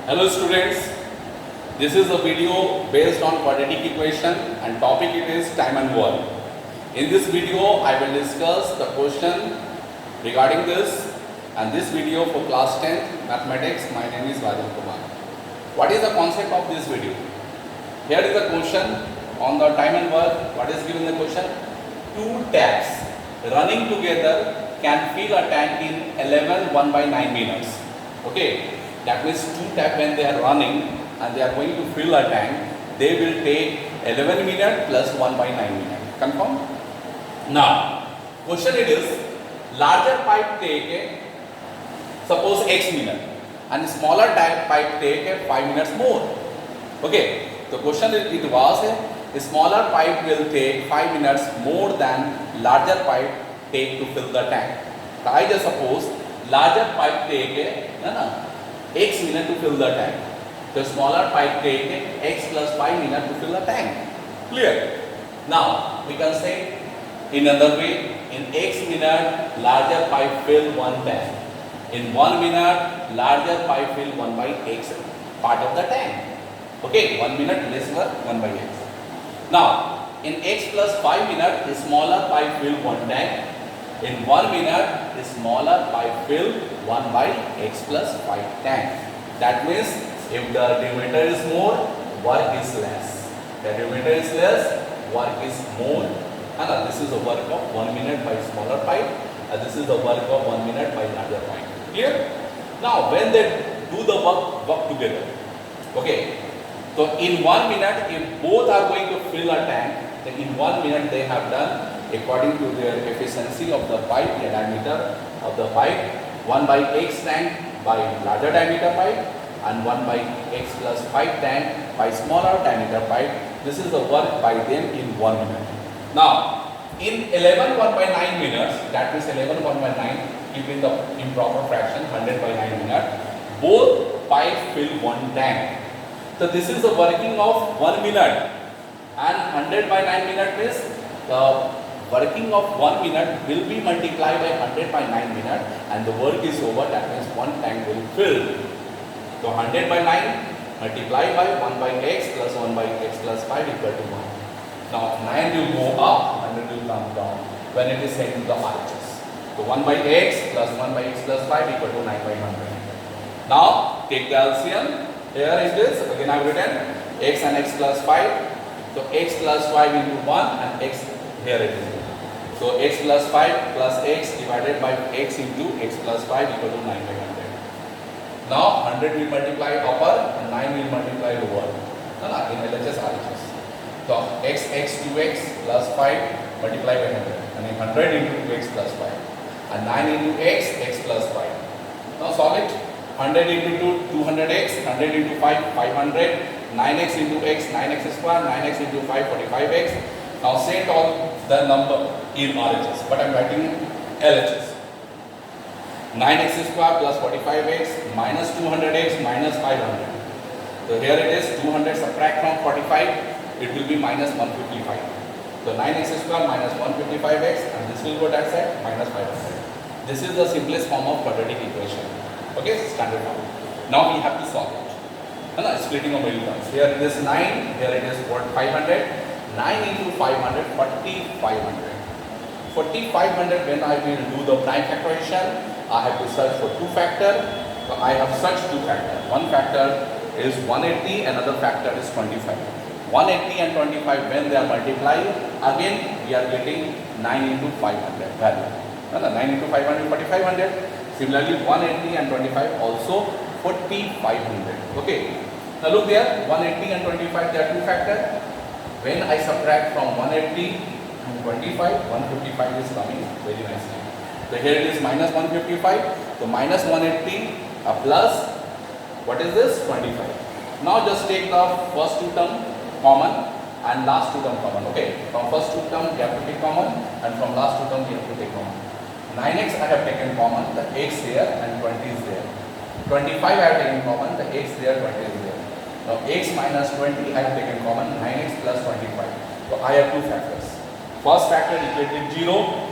Hello students, this is a video based on quadratic equation and topic it is time and work. In this video I will discuss the question regarding this, and this video for class 10 mathematics. My name is Rajan Kumar. What is the concept of this video? Here is the question on the time and work. What is given in the question? Two taps running together can fill a tank in 11 1/9 minutes. Okay. That means two taps when they are running and they are going to fill a tank, they will take 11 minutes plus 1/9 minutes. Confirm? Now, question it is, larger pipe take suppose x minute and smaller pipe take 5 minutes more. Okay. The question it was a smaller pipe will take 5 minutes more than larger pipe take to fill the tank. So I just suppose larger pipe take x minute to fill the tank. The smaller pipe take x plus 5 minutes to fill the tank. Clear? Now we can say in another way, in x minute larger pipe fill one tank. In 1 minute larger pipe fill 1/x part of the tank. Okay, 1 minute less work 1/x. Now in x plus 5 minutes the smaller pipe fill one tank. In 1 minute the smaller pipe fill 1/x plus 5 tank. That means if the diameter is more, work is less. The diameter is less, work is more. And this is the work of 1 minute by smaller pipe, and this is the work of 1 minute by larger pipe. Clear? Now when they do the work together, okay, so in 1 minute if both are going to fill a tank, then in 1 minute they have done according to their efficiency of the pipe, the diameter of the pipe, 1/x tank by larger diameter pipe and 1/x plus 5 tank by smaller diameter pipe. This is the work by them in 1 minute. Now in 11 1/9 minutes, that means 11 1/9, keeping the improper fraction 100/9 minutes, both pipes fill one tank. So this is the working of 1 minute, and 100/9 minutes means the working of 1 minute will be multiplied by 100/9 minutes, and the work is over. That means one tank will fill. So 100/9 multiplied by 1/x plus 1/x plus 5 equal to 1. Now 9 will go up, 100 will come down when it is sent to the RHS. So 1/x plus 1/x plus 5 equal to 9/100. Now take the LCM. Here it is. Again I have written x and x plus 5. So x plus 5 into 1 and x, here it is. So x plus 5 plus x divided by x into x plus 5 equal to 9/100. Now 100 will multiply upper and 9 will multiply lower. In LHS RHS. So x 2x plus 5 multiply by 100, and then 100 into 2x plus 5 and 9 into x plus 5. Now solve it. 100 into 2 200x, 100 into 5 500, 9x into x 9x square, 9x into 5 45x. Now set all the number in RHS, but I am writing LHS. 9x square plus 45x minus 200x minus 500. So here it is 200 subtract from 45, it will be minus 155. So 9x square minus 155x, and this will go that side minus 500. This is the simplest form of quadratic equation. Okay, standard form. Now we have to solve it. Splitting of middle terms. Here it is 9, here it is 500. 9 into 500, 4500. 4500 when I will do the prime factorization, I have to search for two factors. So I have searched two factors. One factor is 180, another factor is 25. 180 and 25 when they are multiplied, again we are getting 9 into 500 value. 9 into 500, 4500. Similarly 180 and 25 also 4500. Okay. Now look there, 180 and 25 they are two factors. When I subtract from 180 to 25, 155 is coming very nicely. So here it is minus 155. So minus 180 plus, what is this? 25. Now just take the first two term common and last two term common. Okay. From first two term we have to take common, and from last two term we have to take common. 9x I have taken common, the x here and 20 is there. 25 I have taken common, the x there, 20 is there. Now x minus 20 I have taken common, 9x plus 25. So I have two factors. First factor equated 0,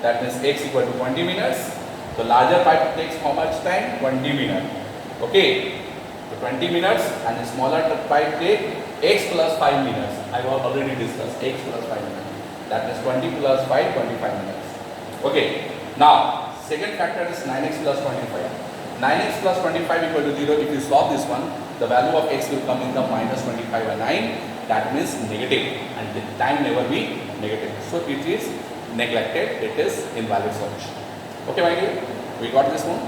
that means x equal to 20 minutes. The larger pipe takes how much time? 20 minutes. Okay. So 20 minutes and a smaller pipe take x plus 5 minutes. I have already discussed x plus 5 minutes. That is 20 plus 5, 25 minutes. Okay. Now, second factor is 9x plus 25. 9x plus 25 equal to 0. If you solve this one, the value of x will come in the minus 25 and 9. That means negative, and the time never be negative. So it is neglected. It is invalid solution. Okay, my dear? We got this one.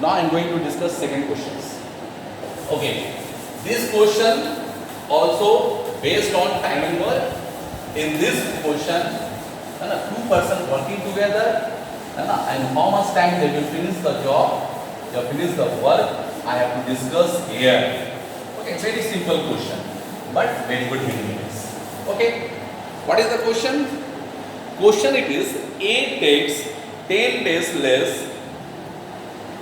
Now I am going to discuss second questions. Okay, this question also based on time and work. In this question, two persons working together, and how much time they will finish the job, they finish the work, I have to discuss here. Okay, it's very simple question, but very good meaning is. Okay, what is the question? Question it is, A takes 10 days less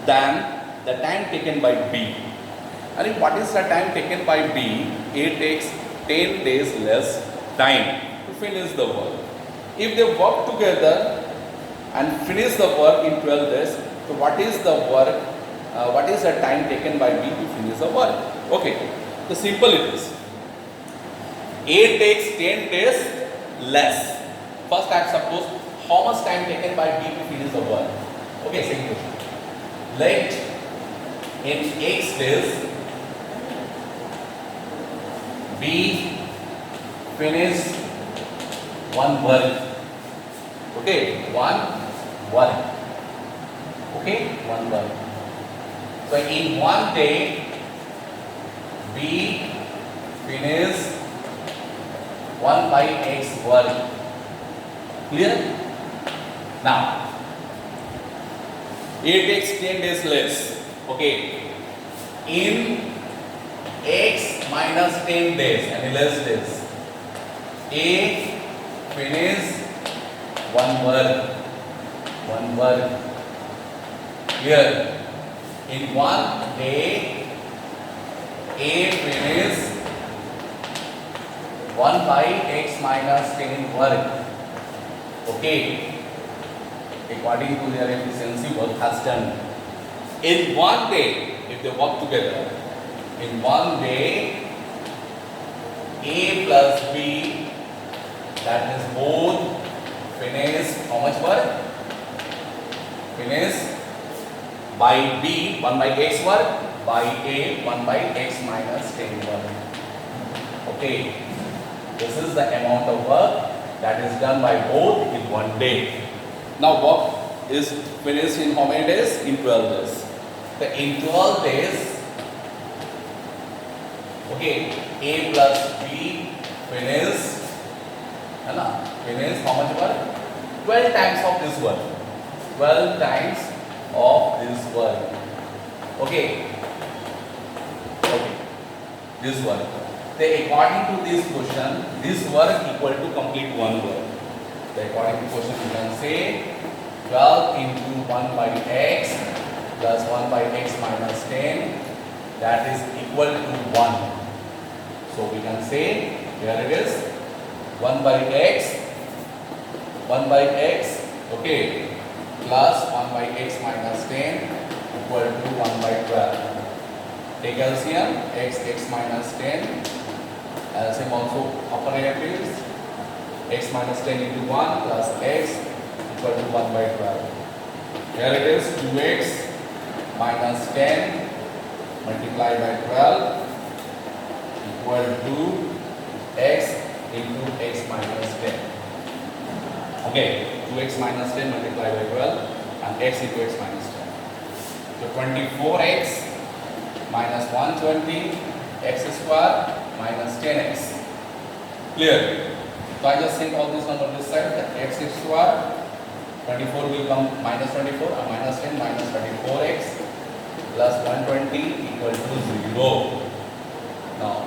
than the time taken by B. And what is the time taken by B? A takes 10 days less time to finish the work. If they work together and finish the work in 12 days, so what is the work? What is the time taken by B to finish the work? Okay, the simple it is. A takes 10 days less. First I suppose how much time taken by B to finish the work. Okay, second question. Let in X days B finish one work. Okay, one work. Okay, one work. So in one day B finish 1 by X work. Clear? Now A takes 10 days less. Okay. In X minus 10 days and less days, A finish one work. One work. Here. In one day, A finish 1 by X minus 10 work. Okay. According to their efficiency, work has done. In one day, if they work together, in one day, A plus B, that is both finish how much work? Finish by B 1 by X work, by A 1 by X minus 10 work. Okay, this is the amount of work that is done by both in one day. Now work is finished in how many days? In 12 days. So in 12 days, okay, A plus B finish how much work? 12 times of this work. 12 times of this work. Okay. Okay. This work. So according to this question, this work equal to complete one work. So according to question, you can say 12 into 1 by X plus 1 by X minus 10, that is equal to 1. So we can say, here it is, 1 by X, okay, plus 1 by X minus 10 equal to 1 by 12. Take LCM, X minus 10, LCM also upper brackets, X minus 10 into 1 plus X equal to 1 by 12. Here it is 2X minus 10 multiplied by 12 equal to X into X minus 10. Okay, 2X minus 10 multiplied by 12 and X into X minus 10. So 24X minus 120 X square minus 10X. Clear? So I just sent all this on this side, that X square 24 will come minus 24 and minus 10 minus 34X plus 120 equal to 0. Now,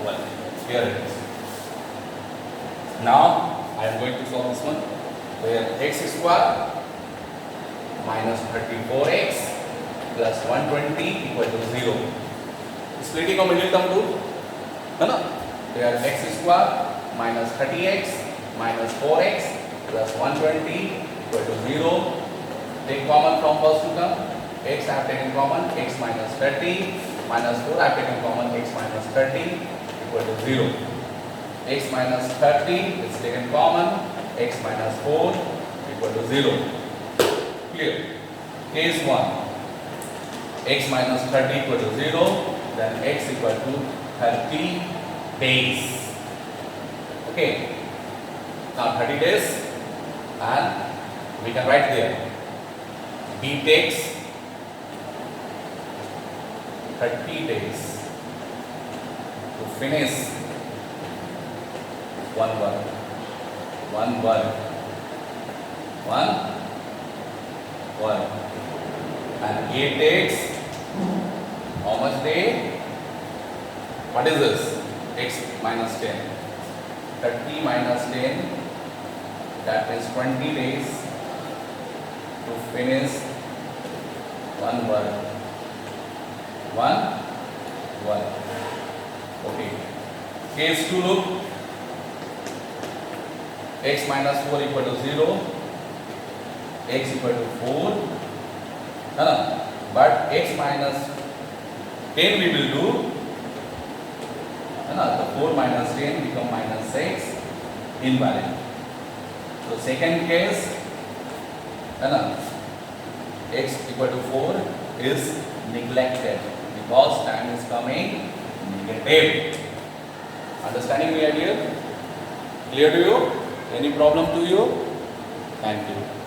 well, here it is. Now, I am going to solve this one, where X square minus 34X plus 120 equal to 0. Splitting of middle term rule, where X square minus 30X minus 4X plus 120 equal to 0. Take common from first to come. X I have taken common, X minus 30 minus 4, I have taken common x minus 30 equal to 0. X minus 30 is taken common, x minus 4 equal to 0. Clear? Case 1, x minus 30 equal to 0, then x equal to 30 days. Okay. Now 30 days, and we can write there. B takes 30 days to finish one work. And A takes how much day? What is this? X minus 10. 30 minus 10, that is 20 days to finish one work. Okay. Case 2, look. X minus 4 equal to 0. X equal to 4. But x minus 10 we will do. The 4 minus 10 become minus 6. Invalid. So second case, x equal to 4 is neglected because time is coming negative. Understanding my idea? Clear to you? Any problem to you? Thank you.